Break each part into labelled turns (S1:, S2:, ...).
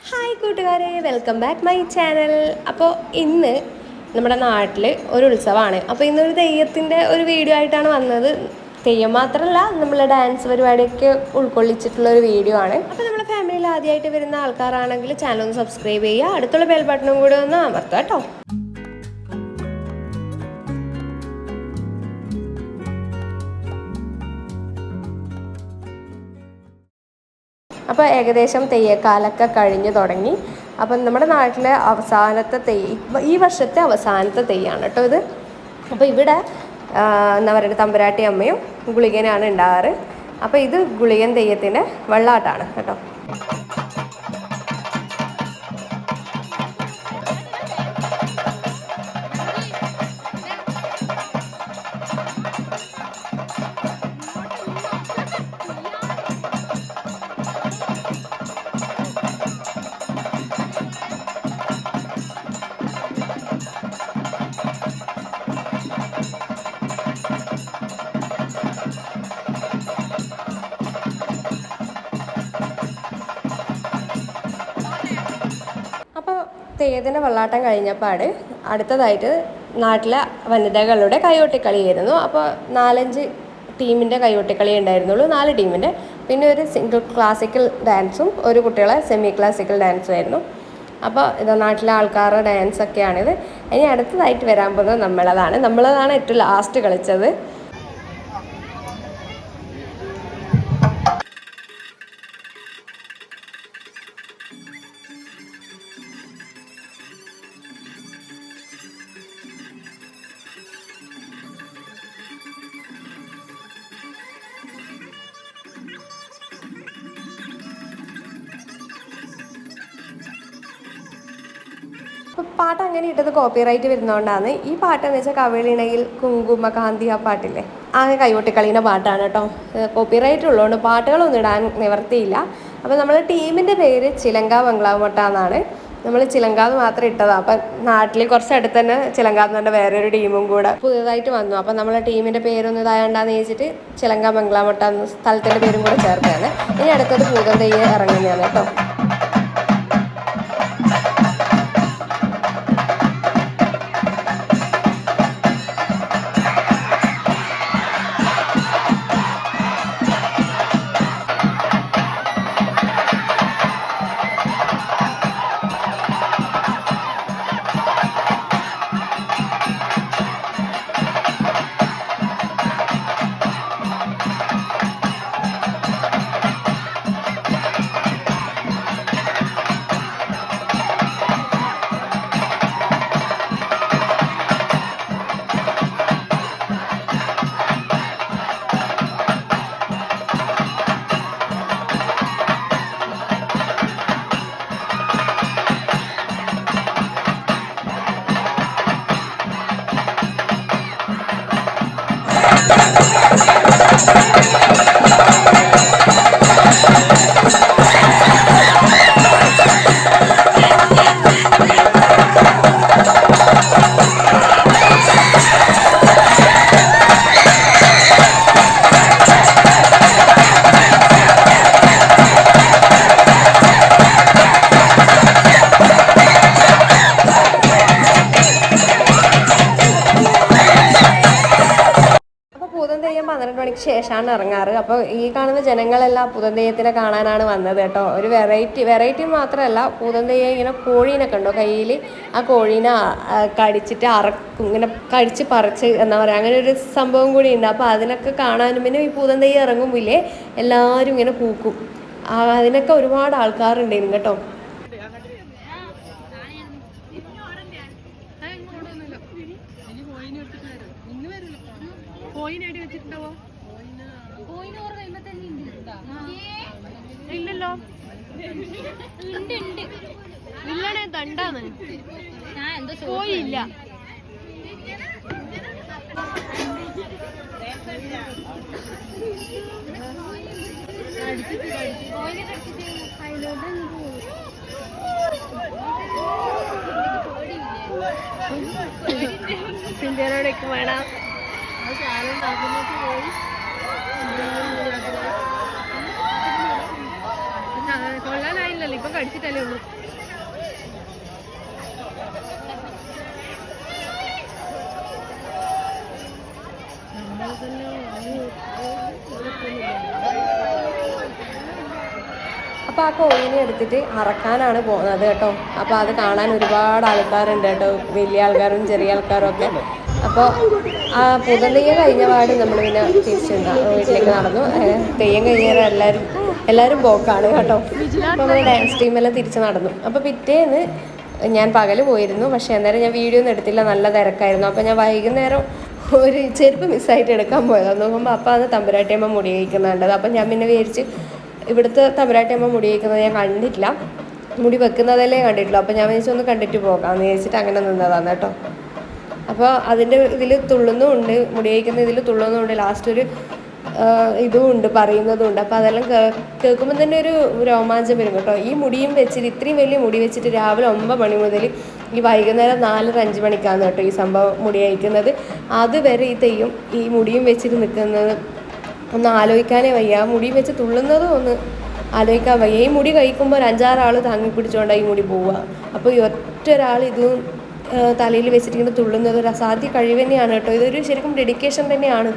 S1: Hi കൂട്ടുകാരെ, welcome back my channel. അപ്പോൾ ഇന്ന് നമ്മുടെ നാട്ടിൽ ഒരു ഉത്സവമാണ്. അപ്പോൾ ഇന്നൊരു തെയ്യത്തിൻ്റെ ഒരു വീഡിയോ ആയിട്ടാണ് വന്നത്. തെയ്യം മാത്രമല്ല, നമ്മൾ ഡാൻസ് പരിപാടിയൊക്കെ ഉൾക്കൊള്ളിച്ചിട്ടുള്ളൊരു വീഡിയോ ആണ്. അപ്പോൾ നമ്മുടെ ഫാമിലിയിൽ ആദ്യമായിട്ട് വരുന്ന ആൾക്കാരാണെങ്കിൽ ചാനൽ ഒന്ന് സബ്സ്ക്രൈബ് ചെയ്യുക, അടുത്തുള്ള ബെൽ ബട്ടണും കൂടി ഒന്ന് അമർത്തുക കേട്ടോ. അപ്പോൾ ഏകദേശം തെയ്യക്കാലൊക്കെ കഴിഞ്ഞു തുടങ്ങി. അപ്പം നമ്മുടെ നാട്ടിലെ അവസാനത്തെ ഈ വർഷത്തെ അവസാനത്തെ തെയ്യാണ് കേട്ടോ ഇത്. അപ്പോൾ ഇവിടെ എന്താ പറയുക, തമ്പുരാട്ടി അമ്മയും ഗുളികനാണ് ഉണ്ടാകാറ്. അപ്പോൾ ഇത് ഗുളികൻ തെയ്യത്തിൻ്റെ വെള്ളാട്ടാണ് കേട്ടോ. തെയ്യത്തിൻ്റെ വെള്ളാട്ടം കഴിഞ്ഞപ്പാട് അടുത്തതായിട്ട് നാട്ടിലെ വനിതകളുടെ കൈകൊട്ടിക്കളിയായിരുന്നു. അപ്പോൾ 4-5 ടീമിൻ്റെ കൈകൊട്ടിക്കളി ഉണ്ടായിരുന്നുള്ളൂ, 4 ടീമിൻ്റെ. പിന്നെ ഒരു സിംഗിൾ ക്ലാസിക്കൽ ഡാൻസും ഒരു കുട്ടികളെ സെമി ക്ലാസിക്കൽ ഡാൻസും ആയിരുന്നു. അപ്പോൾ ഇത് നാട്ടിലെ ആൾക്കാരുടെ ഡാൻസൊക്കെയാണിത്. ഇനി അടുത്തതായിട്ട് വരാൻ പോകുന്നത് നമ്മളതാണ് ഏറ്റവും ലാസ്റ്റ് കളിച്ചത്. അപ്പോൾ പാട്ട് അങ്ങനെ ഇട്ടത് കോപ്പിറൈറ്റ് വരുന്നതുകൊണ്ടാണ്. ഈ പാട്ടെന്ന് വെച്ചാൽ കവിളിണയിൽ കുങ്കുമകാന്തി ആ പാട്ടില്ലേ, ആ കൈകൊട്ടിക്കളീൻ്റെ പാട്ടാണ് കേട്ടോ. കോപ്പിറൈറ്റ് ഉള്ളതുകൊണ്ട് പാട്ടുകളൊന്നും ഇടാൻ നിവർത്തിയില്ല. അപ്പോൾ നമ്മൾ ടീമിൻ്റെ പേര് ചിലങ്ക ബംഗ്ലാവ് എന്നാണ്. നമ്മൾ ചിലങ്കാന്ന് മാത്രം ഇട്ടതാണ്. അപ്പം നാട്ടിൽ കുറച്ച് അടുത്ത് തന്നെ ചിലങ്കാന്ന് പറഞ്ഞ വേറൊരു ടീമും കൂടെ പുതുതായിട്ട് വന്നു. അപ്പം നമ്മളെ ടീമിൻ്റെ പേരൊന്നും ഇതായണ്ടെന്ന് ചോദിച്ചിട്ട് ചിലങ്ക ബംഗ്ലാവ് എന്ന സ്ഥലത്തിൻ്റെ പേരും കൂടെ ചേർത്താണ്. ഇനി അടുത്തത് പൂതം തെയ്യം ഇറങ്ങുന്നതാണ് കേട്ടോ. തെയ്യം 12 മണിക്ക് ശേഷമാണ് ഇറങ്ങാറ്. അപ്പോൾ ഈ കാണുന്ന ജനങ്ങളെല്ലാം പൂതംതെയ്യത്തിനെ കാണാനാണ് വന്നത് കേട്ടോ. ഒരു വെറൈറ്റി മാത്രമല്ല, പൂതംതെയ്യം ഇങ്ങനെ കോഴീനൊക്കെ ഉണ്ടോ കയ്യിൽ, ആ കോഴീനെ കടിച്ചിട്ട് ഇങ്ങനെ കടിച്ച് പറിച്ച് എന്താ പറയുക, അങ്ങനെ ഒരു സംഭവം കൂടി ഉണ്ട്. അപ്പോൾ അതിനൊക്കെ കാണാനും പിന്നെ ഈ പൂതംതെയ്യം ഇറങ്ങുമ്പില്ലേ എല്ലാവരും ഇങ്ങനെ പൂക്കും. അതിനൊക്കെ ഒരുപാട് ആൾക്കാരുണ്ടായിരുന്നു കേട്ടോ. ഇല്ലല്ലോ, ഇല്ലണേ ദണ്ടാണ്, പോയില്ല. സിന്ധ്യനോടൊക്കെ വേണം. കൊള്ളാനായില്ലല്ലോ, ഇപ്പൊ കടിച്ചിട്ടല്ലേ ഉള്ളൂ. അപ്പോൾ ആ കോഴിനെ എടുത്തിട്ട് അറക്കാനാണ് പോകുന്നത് കേട്ടോ. അപ്പോൾ അത് കാണാൻ ഒരുപാട് ആൾക്കാരുണ്ട് കേട്ടോ, വലിയ ആൾക്കാരും ചെറിയ ആൾക്കാരും ഒക്കെ. അപ്പോൾ ആ പുതനെയ്യം കഴിഞ്ഞ പാട് നമ്മൾ പിന്നെ തിരിച്ച് വീട്ടിലേക്ക് നടന്നു. തെയ്യം കഴിഞ്ഞാൽ എല്ലാവരും പോക്കാണ് കേട്ടോ. അപ്പോൾ നമ്മൾ ഡാൻസ് ടീമെല്ലാം തിരിച്ച് നടന്നു. അപ്പോൾ പിറ്റേന്ന് ഞാൻ പകൽ പോയിരുന്നു, പക്ഷേ അന്നേരം ഞാൻ വീഡിയോ ഒന്നും എടുത്തില്ല, നല്ല തിരക്കായിരുന്നു. അപ്പോൾ ഞാൻ വൈകുന്നേരം ഒരു ചെരുപ്പ് മിസ്സായിട്ട് എടുക്കാൻ പോയതാണ്. നോക്കുമ്പോൾ അപ്പോൾ അത് തമ്പുരാട്ടിയമ്മ മുടി കഴിക്കുന്നുണ്ടത്. അപ്പം ഞാൻ പിന്നെ വിചാരിച്ച് ഇവിടുത്തെ തമ്പുരാട്ടിയമ്മ മുടി കഴിക്കുന്നത് ഞാൻ കണ്ടിട്ടില്ല, മുടി വെക്കുന്നതല്ലേ കണ്ടിട്ടില്ല. അപ്പോൾ ഞാൻ വിചാരിച്ചൊന്ന് കണ്ടിട്ട് പോകാമെന്ന് വിചാരിച്ചിട്ട് അങ്ങനെ നിന്നതാണ് കേട്ടോ. അപ്പോൾ അതിൻ്റെ ഇതിൽ തുള്ളുന്നുമുണ്ട്, മുടി കഴിക്കുന്ന ഇതിൽ തുള്ളുന്നുമുണ്ട്, ലാസ്റ്റ് ഒരു ഇതും ഉണ്ട്, പറയുന്നതും. അപ്പോൾ അതെല്ലാം കേൾക്കുമ്പോൾ തന്നെ ഒരു രോമാഞ്ചം വരും കേട്ടോ. ഈ മുടിയും വെച്ചിട്ട്, ഇത്രയും വലിയ മുടി വെച്ചിട്ട് രാവിലെ 9 മണി മുതൽ ഈ വൈകുന്നേരം 4-5 മണിക്കാണ് കേട്ടോ ഈ സംഭവം മുടി കഴിക്കുന്നത്. അതുവരെ ഈ തെയ്യം ഈ മുടിയും വെച്ചിട്ട് നിൽക്കുന്നത് ഒന്ന് ആലോചിക്കാനേ വയ്യ. ആ മുടി വെച്ച് തുള്ളുന്നതും ഒന്ന് ആലോചിക്കാൻ വയ്യ. ഈ മുടി കഴിക്കുമ്പോൾ ഒരു 5-6 ആൾ താങ്ങി പിടിച്ചുകൊണ്ടാണ് ഈ മുടി പോവുക. അപ്പോൾ ഈ ഒറ്റ ഒരാൾ ഇതും തലയിൽ വെച്ചിട്ട് ഇങ്ങനെ തുള്ളുന്നത് ഒരു അസാധ്യ കഴിവ് തന്നെയാണ് കേട്ടോ. ഇതൊരു ശരിക്കും ഡെഡിക്കേഷൻ തന്നെയാണ്.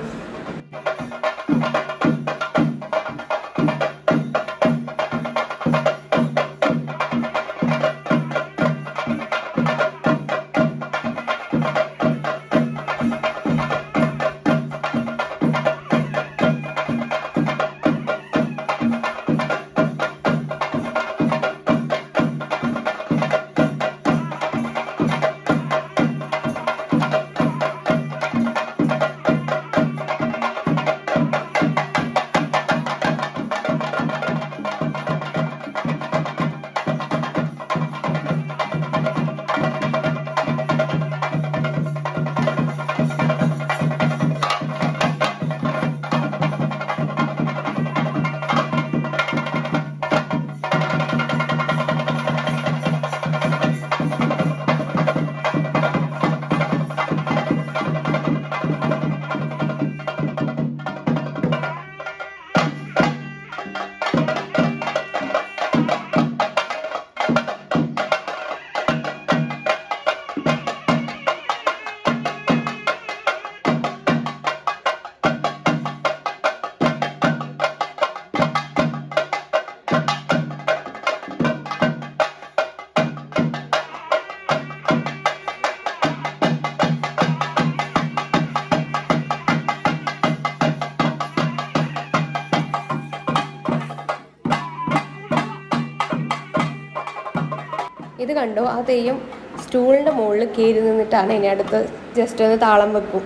S1: ഇത് കണ്ടോ, ആ തെയ്യം സ്റ്റൂളിൻ്റെ മുകളിൽ കയറി നിന്നിട്ടാണ് ഇനി അടുത്ത് ജസ്റ്റ് ഒന്ന് താളം വെക്കും.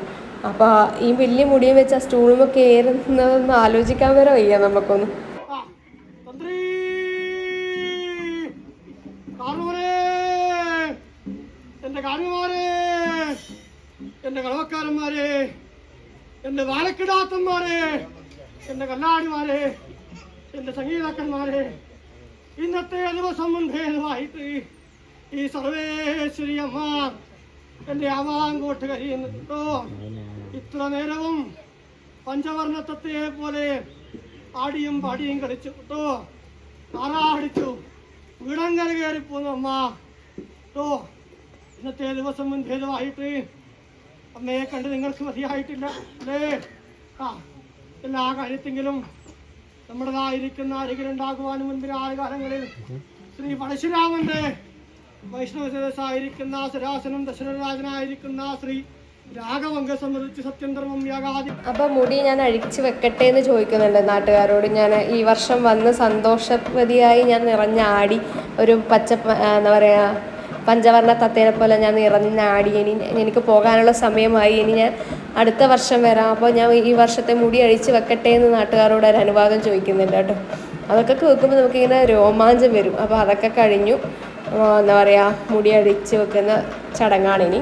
S1: അപ്പോൾ ഈ വലിയ മുടിയും വെച്ച് ആ സ്റ്റൂളുമ്പോൾ കയറുന്നതൊന്ന് ആലോചിക്കാൻ വരെ വയ്യ നമുക്കൊന്നും.
S2: എൻ്റെ കളവക്കാരന്മാരെ, എൻ്റെ വാലക്കിടാത്തന്മാരെ, എൻ്റെ കല്ലാടിമാരെ, എൻ്റെ സംഗീതക്കന്മാരെ, ഇന്നത്തെ ദിവസം മുൻപേതുമായിട്ട് ഈ സർവേശ്വരി അമ്മ എൻ്റെ ആവാങ്കോട്ട് കഴിയുന്നുണ്ടോ. ഇത്ര നേരവും പഞ്ചവർണ്ണത്തെ പോലെ ആടിയും പാടിയും കളിച്ചു കേട്ടോ, ആറാടിച്ചു, വീടങ്കര കയറിപ്പോന്നു അമ്മ കേട്ടോ. ഇന്നത്തെ ദിവസം മുൻപേതുമായിട്ട് അമ്മയെ കണ്ട് നിങ്ങൾക്ക് മതിയായിട്ടില്ല അല്ലേ? എല്ലാ കാര്യത്തെങ്കിലും നമ്മുടേതായിരിക്കുന്ന അരികിലുണ്ടാകുവാനും മുൻപിലായ കാലങ്ങളിൽ ശ്രീ പരശുരാമന്റെ വൈഷ്ണവസായിരിക്കുന്ന സുരാസനം ദശരഥരാജനായിരിക്കുന്ന ശ്രീ രാഘവങ്ക സംബന്ധിച്ച് സത്യം ധർമ്മം യാഗാദി.
S1: അപ്പം മുടി ഞാൻ അഴിച്ചു വെക്കട്ടെ എന്ന് ചോദിക്കുന്നുണ്ട് നാട്ടുകാരോട്. ഞാൻ ഈ വർഷം വന്ന് സന്തോഷവതിയായി ഞാൻ നിറഞ്ഞാടി, ഒരു എന്താ പറയുക, പഞ്ചവർണ്ണ തത്തേനെ പോലെ ഞാൻ നിറഞ്ഞാടി. എനിക്ക് പോകാനുള്ള സമയമായി, ഇനി ഞാൻ അടുത്ത വർഷം വരാം. അപ്പോൾ ഞാൻ ഈ വർഷത്തെ മുടി അഴിച്ച് വെക്കട്ടെ എന്ന് നാട്ടുകാരോട് ഒരു അനുവാദം ചോദിക്കുന്നുണ്ട് കേട്ടോ. അതൊക്കെ കേൾക്കുമ്പോൾ നമുക്കിങ്ങനെ രോമാഞ്ചം വരും. അപ്പോൾ അതൊക്കെ കഴിഞ്ഞു, എന്താ പറയുക, മുടി അഴിച്ച് വെക്കുന്ന ചടങ്ങാണിനി.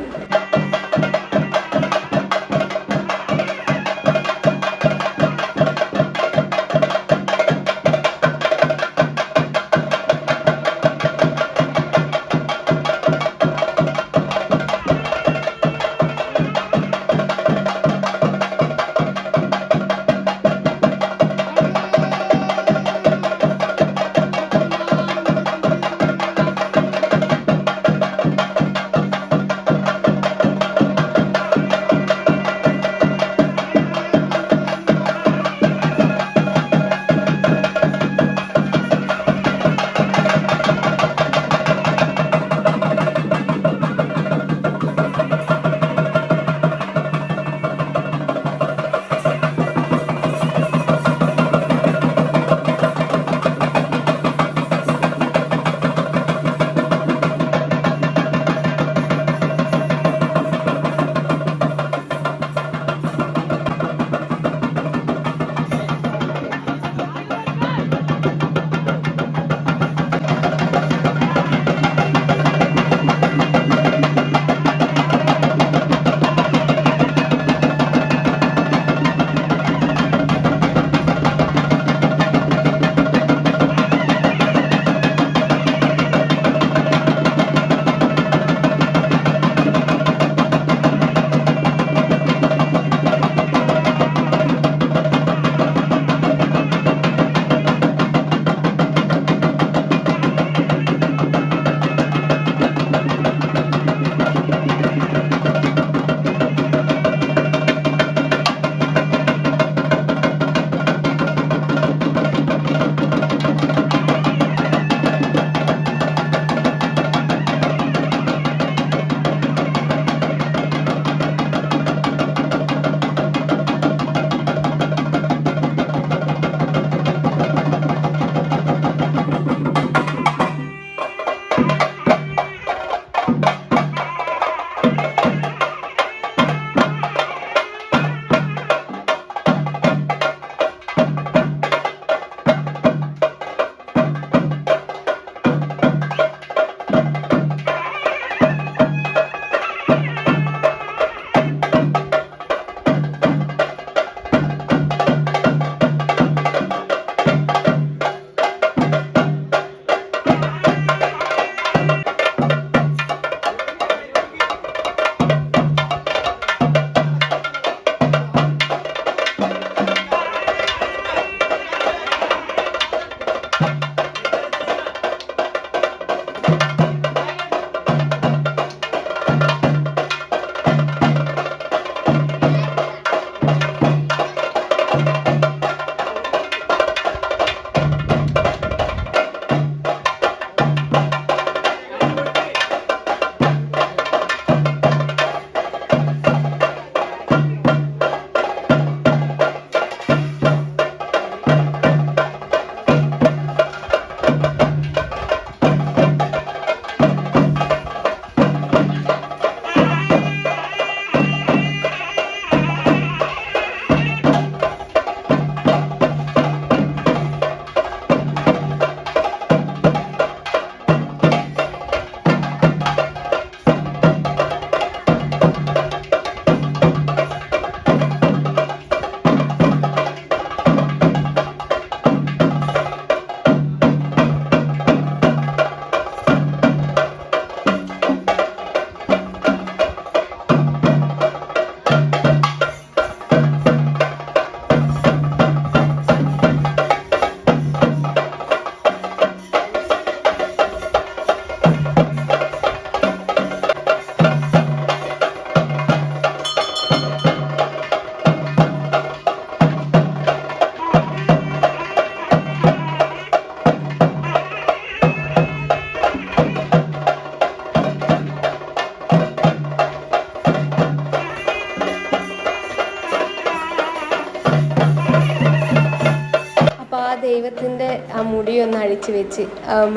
S1: മുടിയൊന്ന് അഴിച്ചു വെച്ച്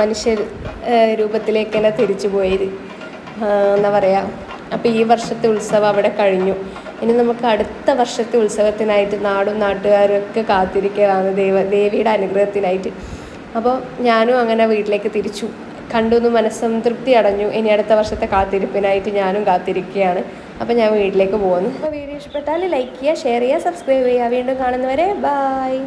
S1: മനുഷ്യ രൂപത്തിലേക്ക് തന്നെ തിരിച്ചു പോയത്. എന്താ പറയുക, അപ്പോൾ ഈ വർഷത്തെ ഉത്സവം അവിടെ കഴിഞ്ഞു. ഇനി നമുക്ക് അടുത്ത വർഷത്തെ ഉത്സവത്തിനായിട്ട് നാടും നാട്ടുകാരും ഒക്കെ കാത്തിരിക്കലാണ് ദേവിയുടെ അനുഗ്രഹത്തിനായിട്ട്. അപ്പോൾ ഞാനും അങ്ങനെ വീട്ടിലേക്ക് തിരിച്ചു. കണ്ടൊന്ന് മനസ്സംതൃപ്തി അടഞ്ഞു. ഇനി അടുത്ത വർഷത്തെ കാത്തിരിപ്പിനായിട്ട് ഞാനും കാത്തിരിക്കുകയാണ്. അപ്പോൾ ഞാൻ വീട്ടിലേക്ക് പോകുന്നു. അപ്പോൾ വീഡിയോ ഇഷ്ടപ്പെട്ടാൽ ലൈക്ക് ചെയ്യുക, ഷെയർ ചെയ്യുക, സബ്സ്ക്രൈബ് ചെയ്യുക. വീണ്ടും കാണുന്നവരെ ബായ്.